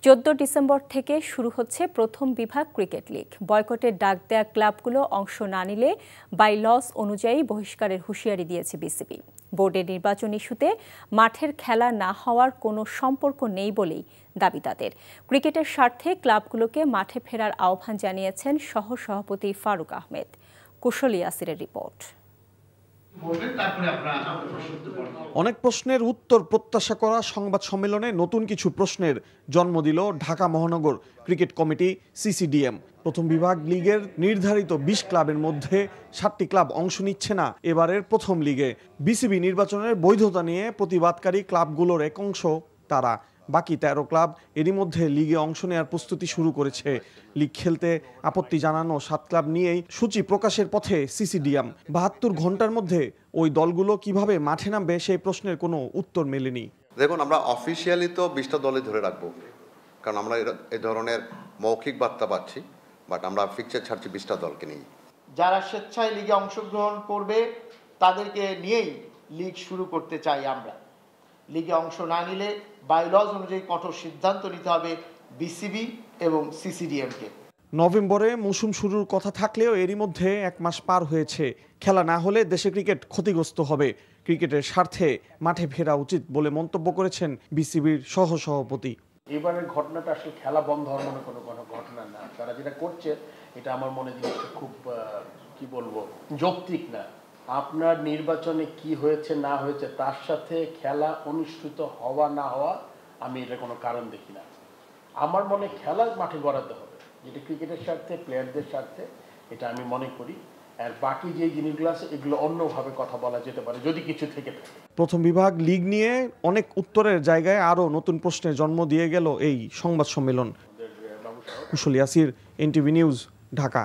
14 December থেকে শুরু হচ্ছে প্রথম বিভাগ ক্রিকেট লীগ। বয়কটের ডাক দেয়া ক্লাবগুলো অংশ না নিলে বাই লস অনুযায়ী বহিষ্কারের হুঁশিয়ারি দিয়েছে বিসিবি। বোর্ডের নির্বাচন ইস্যুতে মাঠের খেলা না হওয়ার কোনো সম্পর্ক নেই বলেই দাবি তাদের। ক্রিকেটের স্বার্থে ক্লাবগুলোকে মাঠে ফেরার আহ্বান জানিয়েছেন সহ-সভাপতি ফারুক আহমেদ। কুশল ইয়াসিরের রিপোর্ট। অনেক প্রশ্নের উত্তর প্রত্যাশা করা সংবাদ সম্মেলনে নতুন কিছু প্রশ্নের জন্ম দিল ঢাকা মহানগর ক্রিকেট কমিটি সিসিডিএম। প্রথম বিভাগ লিগের নির্ধারিত 20 ক্লাবের মধ্যে 7টি ক্লাব অংশ নিচ্ছে না এবারের প্রথম লিগে। বিসিবি নির্বাচনের বৈধতা নিয়ে প্রতিবাদকারী ক্লাবগুলোর এক অংশ তারা। বাকি 13 ক্লাব এরই মধ্যে লিগে অংশ নেওয়ার প্রস্তুতি শুরু করেছে। লিগ খেলতে আপত্তি জানানো 7 ক্লাব নিয়েই সূচি প্রকাশের পথে সিসিডিএম। 72 ঘন্টার মধ্যে ওই দলগুলো কিভাবে মাঠে নামবে সেই প্রশ্নের কোনো উত্তর মেলেনি। দেখুন, আমরা অফিসিয়ালি তো 20টা দলই ধরে রাখবো, কারণ আমরা এই ধরনের মৌখিক বার্তা পাচ্ছি, বাট আমরা ফিক্সচার ছাড়ছি 20টা দলকে নিয়ে। যারা স্বেচ্ছায় লিগে অংশগ্রহণ করবে তাদেরকে নিয়েই লিগ শুরু করতে চাই আমরা। লিগে অংশ না নিলে বাইলজ অনুযায়ী কঠোর সিদ্ধান্ত নিতে হবে বিসিবি এবং সিসিডিএমকে। নভেম্বরে মৌসুম শুরুর কথা থাকলেও এরই মধ্যে 1 মাস পার হয়েছে। খেলা না হলে দেশে ক্রিকেট ক্ষতিগ্রস্ত হবে। ক্রিকেটের স্বার্থে মাঠে ফেরা উচিত বলে মন্তব্য করেছেন বিসিবির সহ-সভাপতি। এবারের ঘটনাটা আসলে খেলা বন্ধ হওয়ার মনে কোনো ঘটনা না। তারা যেটা করছে এটা আমার মনে জিনিসটা খুব কি বলবো, যৌক্তিক না। আপনার নির্বাচনে কি হয়েছে না হয়েছে তার সাথে খেলা অনুষ্ঠিত হওয়া না হওয়া আমি এটা কোনো কারণ দেখি না। আমার মনে খেলা মাঠে গড়াতে হবে, যেটা ক্রিকেটের স্বার্থে, প্লেয়ারদের স্বার্থে, এটা আমি মনে করি। আর বাকি যে জিনিসগুলো আছে এগুলো অন্যভাবে কথা বলা যেতে পারে যদি কিছু থেকে থাকে। প্রথম বিভাগ লিগ নিয়ে অনেক উত্তরের জায়গায় আরও নতুন প্রশ্নের জন্ম দিয়ে গেল এই সংবাদ সম্মেলন। কুশল ইয়াসির, এনটিভি নিউজ, ঢাকা।